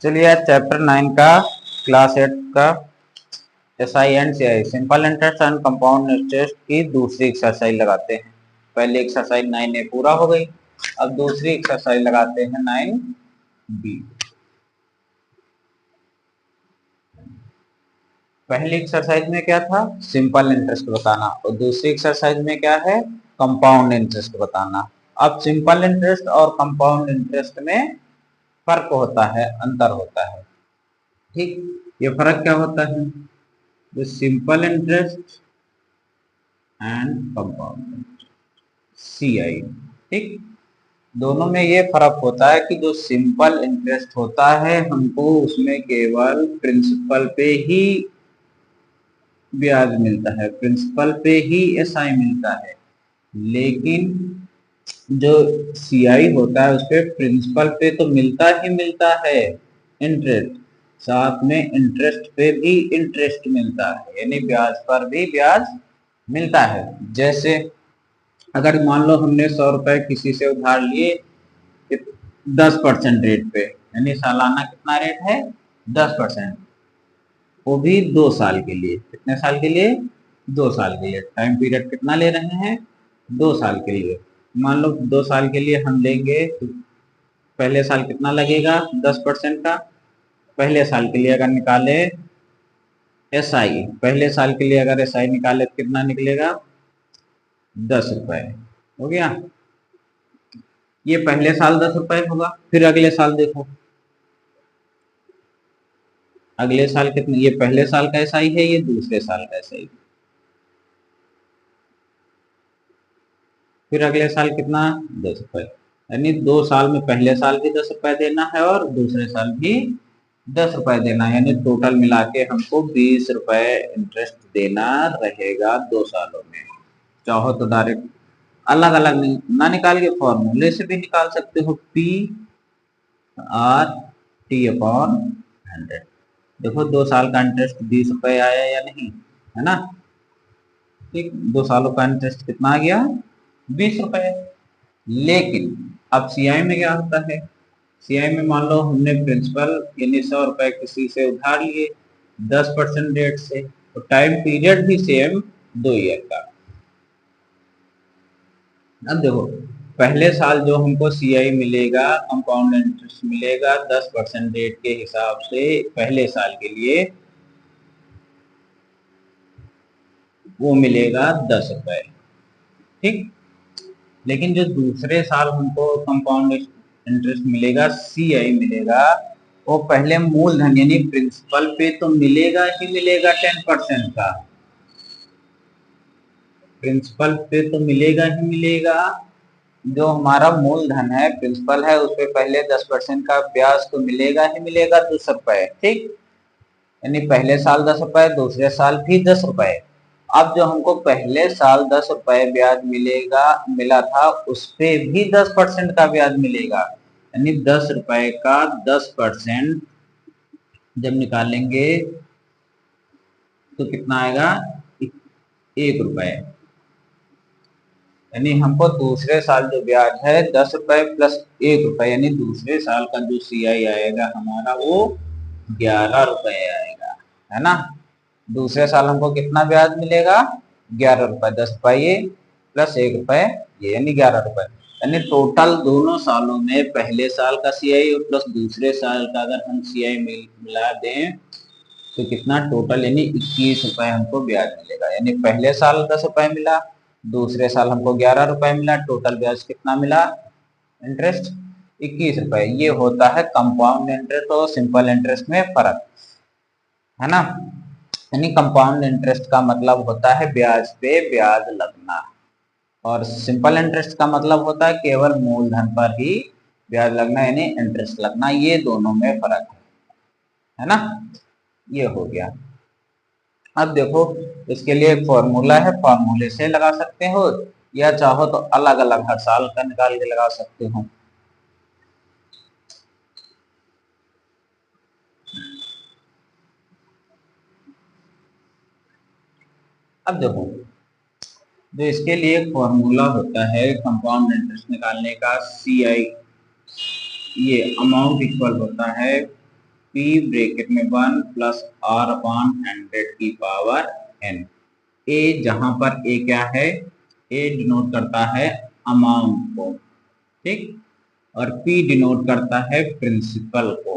चलिए आज चैप्टर 9 का क्लास 8 का SI and CI simple interest and compound interest की दूसरी एक्सरसाइज लगाते हैं। पहली एक्सरसाइज 9A पूरा हो गई। अब दूसरी एक्सरसाइज लगाते हैं 9B। पहली एक्सरसाइज में क्या था, सिंपल इंटरेस्ट बताना, और दूसरी एक्सरसाइज में क्या है, कंपाउंड इंटरेस्ट बताना। अब सिंपल इंटरेस्ट और कंपाउंड इंटरेस्ट में फर्क होता है, अंतर होता है। ठीक, ये फर्क क्या होता है, जो simple interest and compound interest CI. ठीक, दोनों में ये फर्क होता है कि जो सिंपल इंटरेस्ट होता है हमको उसमें केवल प्रिंसिपल पे ही ब्याज मिलता है, प्रिंसिपल पे ही एसआई मिलता है। लेकिन जो सीआई होता है उसपे प्रिंसिपल पे तो मिलता ही मिलता है इंटरेस्ट, साथ में इंटरेस्ट पे भी इंटरेस्ट मिलता है, यानी ब्याज पर भी ब्याज मिलता है। जैसे अगर मान लो हमने 100 रुपए किसी से उधार लिए 10% रेट पे, यानी सालाना कितना रेट है, 10%, वो भी 2 साल के लिए। कितने साल के लिए, 2 साल के लिए। टाइम पीरियड कितना ले रहे हैं, 2 साल के लिए। मान लो 2 साल के लिए हम लेंगे तो पहले साल कितना लगेगा, 10% का। पहले साल के लिए अगर निकाले एसआई, पहले साल के लिए अगर एसआई निकाले तो कितना निकलेगा, 10 रुपए। हो गया, ये पहले साल 10 रुपए होगा। फिर अगले साल देखो, अगले साल कितने, ये पहले साल का एसआई है, ये दूसरे साल का एसआई। फिर अगले साल कितना, 10 रुपए। यानी 2 साल में पहले साल भी 10 रुपए देना है और दूसरे साल भी 10 रुपए देना है, यानी टोटल मिला के हमको 20 रुपए इंटरेस्ट देना रहेगा 2 सालों में। चाहो तो डायरेक्ट अलग अलग ना निकाल के फॉर्मूले से भी निकाल सकते हो, पी आर टी अपॉन 100। देखो 2 साल का इंटरेस्ट 20 रुपए आया या नहीं, है ना। ठीक, 2 सालों का इंटरेस्ट कितना आ गया, 20 रुपए। लेकिन अब सीआई में क्या होता है, सीआई में मान लो हमने प्रिंसिपल यानी 100 रुपए किसी से उधार लिए 10% रेट से, तो टाइम पीरियड भी सेम 2 ईयर का। अब देखो पहले साल जो हमको सीआई मिलेगा, कंपाउंड इंटरेस्ट मिलेगा 10% रेट के हिसाब से पहले साल के लिए, वो मिलेगा 10 रुपए। ठीक, लेकिन जो दूसरे साल हमको कंपाउंड इंटरेस्ट मिलेगा, सीआई मिलेगा, वो पहले मूलधन यानी प्रिंसिपल पे तो मिलेगा ही मिलेगा 10% का, प्रिंसिपल पे तो मिलेगा ही मिलेगा। जो हमारा मूलधन है, प्रिंसिपल है, उस पे पहले 10% का ब्याज तो मिलेगा ही मिलेगा 10 रुपए। ठीक, यानी पहले साल 10 रुपए, दूसरे साल भी 10 रुपए। अब जो हमको पहले साल 10 रुपए ब्याज मिलेगा, मिला था, उस पे भी 10% का ब्याज मिलेगा, यानी 10 रुपए का 10% जब निकालेंगे तो कितना आएगा, 1 रुपए। यानी हमको दूसरे साल जो ब्याज है 10 रुपए प्लस 1 रुपए, यानी दूसरे साल का जो सीआई आएगा हमारा वो 11 रुपए आएगा, है ना। दूसरे साल हमको कितना ब्याज मिलेगा, 11 रुपए, 10 रुपए ये प्लस 1 रुपए ये, यानी 11 रुपए। यानी टोटल दोनों सालों में पहले साल का सीआई और प्लस दूसरे साल का अगर हम सीआई मिला दें तो कितना टोटल, यानी 21 रुपए हमको ब्याज मिलेगा। यानी पहले साल 10 रुपए मिला, दूसरे साल हमको 11 रुपए मिला, टोटल ब्याज कितना मिला, इंटरेस्ट 21 रुपए। ये होता है कंपाउंड इंटरेस्ट और सिंपल इंटरेस्ट में फर्क, है ना। यानी कंपाउंड इंटरेस्ट का मतलब होता है ब्याज पे ब्याज लगना, और सिंपल इंटरेस्ट का मतलब होता है केवल मूलधन पर ही ब्याज लगना, यानी इंटरेस्ट लगना। ये दोनों में फर्क है ना। ये हो गया। अब देखो इसके लिए एक फॉर्मूला है, फॉर्मूले से लगा सकते हो या चाहो तो अलग अलग हर साल का निकाल के लगा सकते हो। अब देखो जो इसके लिए एक फॉर्मूला होता है कंपाउंड इंटरेस्ट निकालने का, सी आई, ये अमाउंट इक्वल होता है पी ब्रैकेट में 1 प्लस आर अपॉन 100 की पावर n। ए जहां पर ए क्या है, ए डिनोट करता है अमाउंट को, ठीक, और पी डिनोट करता है प्रिंसिपल को।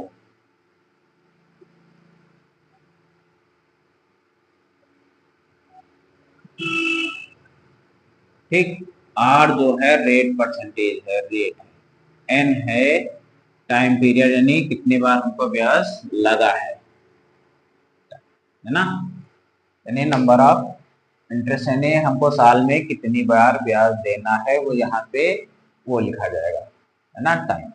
ठीक, आर जो है रेट परसेंटेज है, रेट, एन है टाइम पीरियड यानी कितनी बार हमको ब्याज लगा है ना, यानी नंबर ऑफ इंटरेस्ट, यानी हमको साल में कितनी बार ब्याज देना है वो यहाँ पे वो लिखा जाएगा, है ना, टाइम।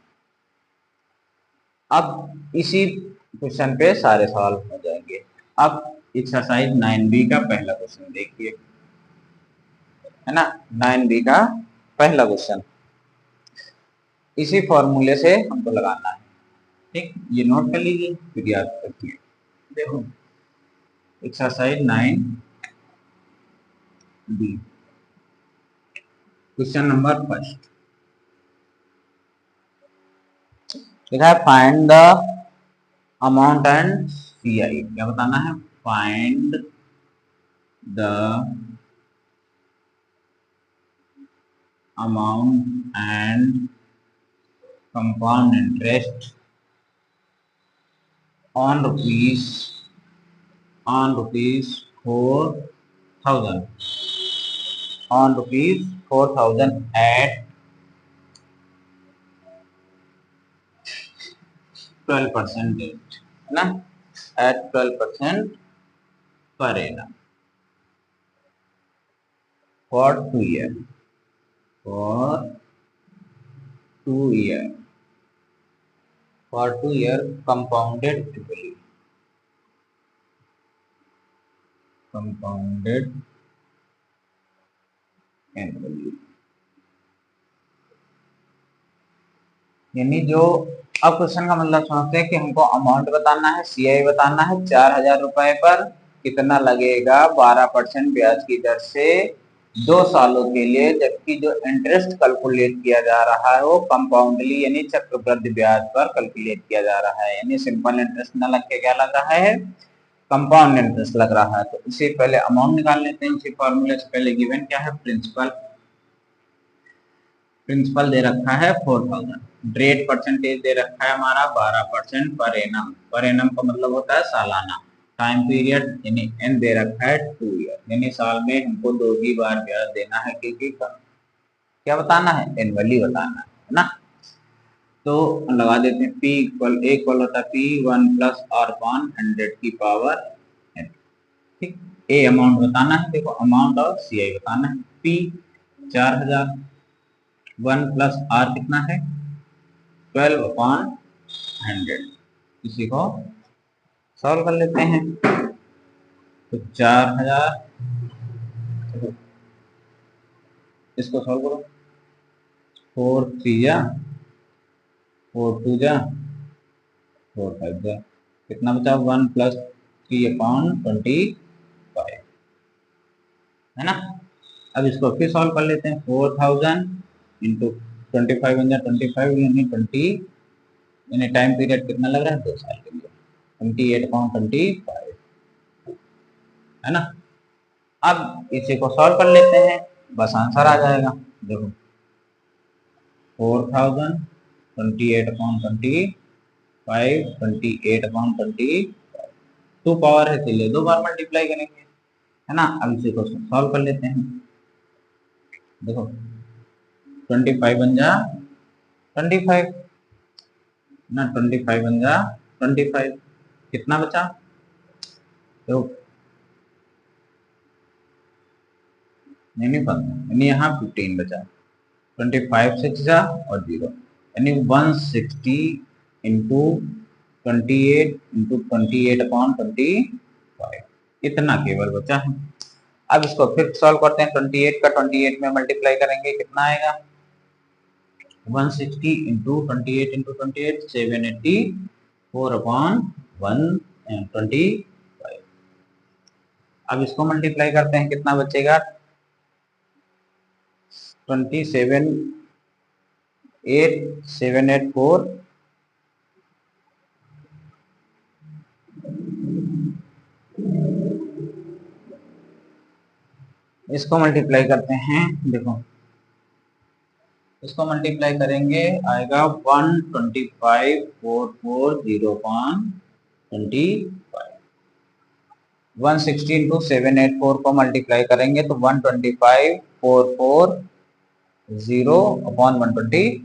अब इसी क्वेश्चन पे सारे सवाल हो जाएंगे। अब एक्सरसाइज 9B का पहला क्वेश्चन देखिए, है ना, 9B का पहला क्वेश्चन इसी फॉर्मूले से हमको लगाना है। ठीक, ये नोट कर लीजिए फिर याद रखिए। देखो exercise 9B, question number first लिखा है find the amount and CI. क्या बताना है, find the amount and compound interest on rupees 4,000 on rupees 4,000 at 12% rate, है ना, at 12% per annum for 2 year, for 2 year, for 2 year compounded annually, compounded annually, यानी जो, अब क्वेश्चन का मतलब समझते हैं कि हमको अमाउंट बताना है, सीआई बताना है, 4,000 रुपए पर कितना लगेगा 12% ब्याज की दर से 2 सालों के लिए, जबकि जो इंटरेस्ट कैलकुलेट किया जा रहा है वो कंपाउंडली यानी चक्रवृद्धि ब्याज पर कैलकुलेट किया जा रहा है, यानी सिंपल इंटरेस्ट न लग के क्या लग रहा है, कंपाउंड इंटरेस्ट लग रहा है। तो इसे पहले अमाउंट निकाल लेते हैं, उसी फॉर्मूले से पहले गिवन क्या है, प्रिंसिपल, प्रिंसिपल दे रखा है 4,000, रेट परसेंटेज दे रखा है हमारा 12% पर एनम का मतलब होता है सालाना, टाइम पीरियड यानी एन दे रखा है 2 ईयर, यानी साल में हमको 2 ही बार ब्याज देना है, क्योंकि क्या बताना है, एनुअली बताना है ना। तो लगा देते हैं पी इक्वल होता है पी 1 प्लस आर अपॉन 100 की पावर n। ठीक, ए अमाउंट बताना है, देखो अमाउंट और सीआई बताना है, पी 4,000, 1 प्लस आर कितना है 12/100, इसी को सॉल्व कर लेते हैं। तो 4,000, इसको सॉल्व करो, 4 3 जा 4 2 जा 4 5 जा, कितना बचा 1 प्लस 3/25, है ना। अब इसको फिर सॉल्व कर लेते हैं, 4,000 इंटू 25 बन जाए 25 यानी 20, यानी टाइम पीरियड कितना लग रहा है 2 साल के लिए, 28/25, है ना। अब इसी को सॉल्व कर लेते हैं, बस आंसर आ जाएगा। देखो 4,000 28/25 28/25, 2 पावर है इसलिए 2 बार मल्टीप्लाई करेंगे, है ना। अब इसी को सॉल्व कर लेते हैं, देखो 25 बन जा 25 ना, 25 बन जा 25, कितना बचा, तो नहीं 15, यानी यहाँ 15 बचा, 25 से जा और 0, यानी 160 इंटू 28/25, इतना केवल बचा है। अब इसको फिर सॉल्व करते हैं, 28 का 28 में मल्टीप्लाई करेंगे कितना आएगा, 160 इंटू 28 784/125। अब इसको मल्टीप्लाई करते हैं, कितना बचेगा 27,8,784 इसको मल्टीप्लाई करते हैं, देखो इसको मल्टीप्लाई करेंगे आएगा 125,440.25। 160 इंटू 784 को मल्टीप्लाई करेंगे तो 125,440 अपॉन 125।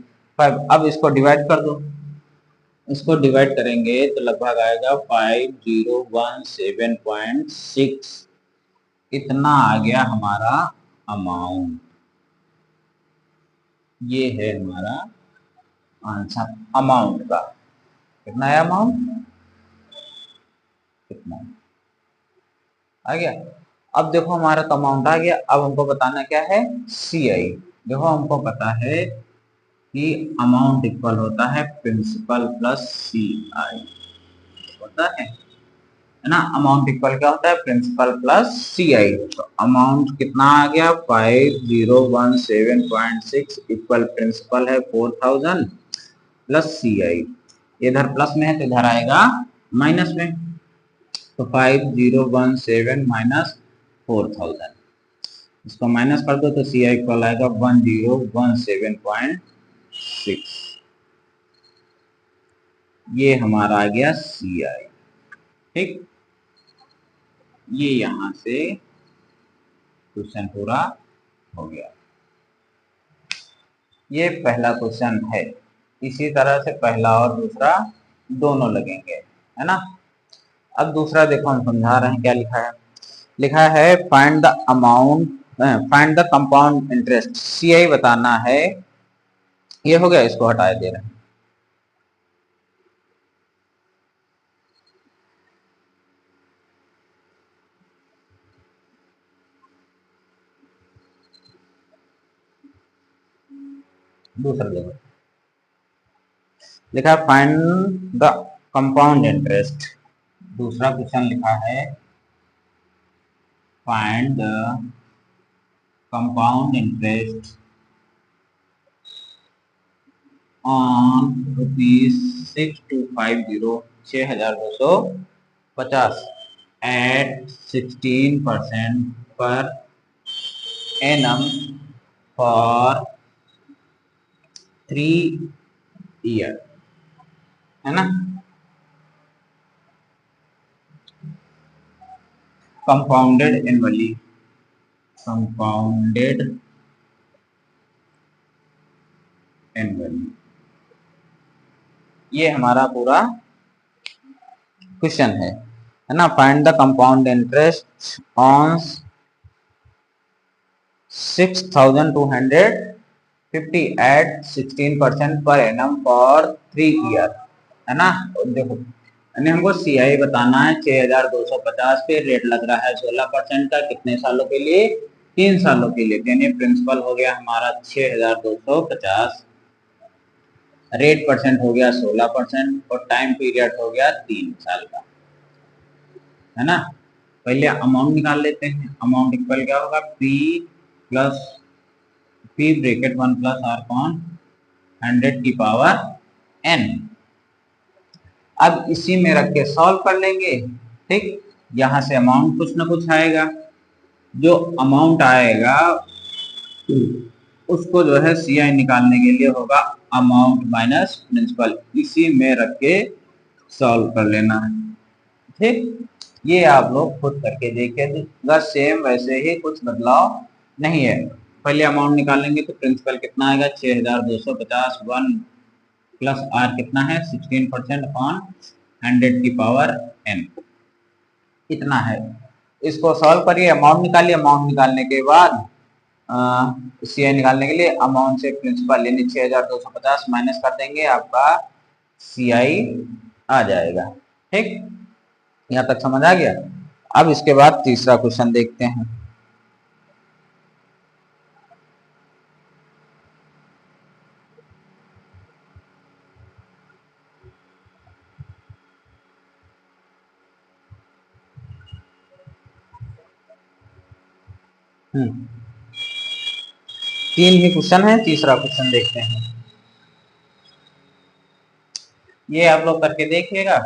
अब इसको डिवाइड कर दो, इसको डिवाइड करेंगे तो लगभग आएगा 5017.6। इतना आ गया हमारा अमाउंट। ये है हमारा आंसर अमाउंट का। कितना है अमाउंट, कितना आ गया। अब देखो हमारा तो अमाउंट आ गया, अब हमको बताना क्या है, सी आई। देखो हमको पता है कि अमाउंट इक्वल होता है प्रिंसिपल प्लस सी आई, होता है ना। अमाउंट इक्वल क्या होता है, प्रिंसिपल प्लस सी आई। तो अमाउंट कितना आ गया 5017.6 इक्वल प्रिंसिपल है 4000 प्लस सी आई। इधर प्लस में है तो इधर आएगा माइनस में, तो 5017 माइनस 4000, इसको माइनस कर दो तो सी आई इक्वल आएगा 1017.6। ये हमारा आ गया सी आई। ठीक, ये यहां से क्वेश्चन पूरा हो गया। ये पहला क्वेश्चन है। इसी तरह से पहला और दूसरा दोनों लगेंगे, है ना। अब दूसरा देखो हम समझा रहे हैं, क्या लिखा है, लिखा है find the amount, find the compound interest, C I बताना है। ये हो गया, इसको हटा दे रहे हैं। दूसरा देखो, लिखा है फाइंड द कंपाउंड इंटरेस्ट। दूसरा क्वेश्चन लिखा है find the compound interest on ₹6250, 6250 at 16% per annum for 3 year, है ना। कंपाउंडेड एनुअली, कंपाउंडेड एनुअली, ये हमारा पूरा क्वेश्चन है ना। Find the compound interest on 6250 at 16% per annum for 3 year, है ना। देखो यानी हमको सी आई बताना है, 6250 पे रेट लग रहा है 16% का, कितने सालों के लिए, 3 सालों के लिए। यानी प्रिंसिपल हो गया हमारा 6250, रेट परसेंट हो गया 16% और टाइम पीरियड हो गया 3 साल का, है ना। पहले अमाउंट निकाल लेते हैं। अमाउंट इक्वल क्या होगा, P plus P bracket 1 plus R कॉन 100 की पावर n। अब इसी में रख के सॉल्व कर लेंगे। ठीक, यहां से अमाउंट कुछ ना कुछ आएगा, जो अमाउंट आएगा उसको जो है सी आई निकालने के लिए होगा अमाउंट माइनस प्रिंसिपल, इसी में रख के सॉल्व कर लेना है। ठीक, ये आप लोग खुद करके देखिएगा, सेम वैसे ही, कुछ बदलाव नहीं है। पहले अमाउंट निकालेंगे तो प्रिंसिपल कितना आएगा 6250, 1 प्लस आर कितना है 16% अपॉन 100 की पावर n, इतना है। इसको सॉल्व करिए, अमाउंट निकालिए। अमाउंट निकालने के बाद सी आई निकालने के लिए अमाउंट से प्रिंसिपल यानी 6250 माइनस कर देंगे, आपका सी आई आ जाएगा। ठीक, यहाँ तक समझ आ गया। अब इसके बाद तीसरा क्वेश्चन देखते हैं। तीन ही क्वेश्चन है, तीसरा क्वेश्चन देखते हैं। ये आप लोग करके देखिएगा।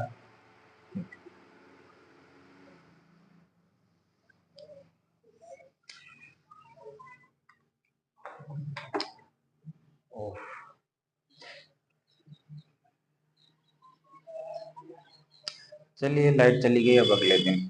चलिए लाइट चली गई, अब अगले दिन।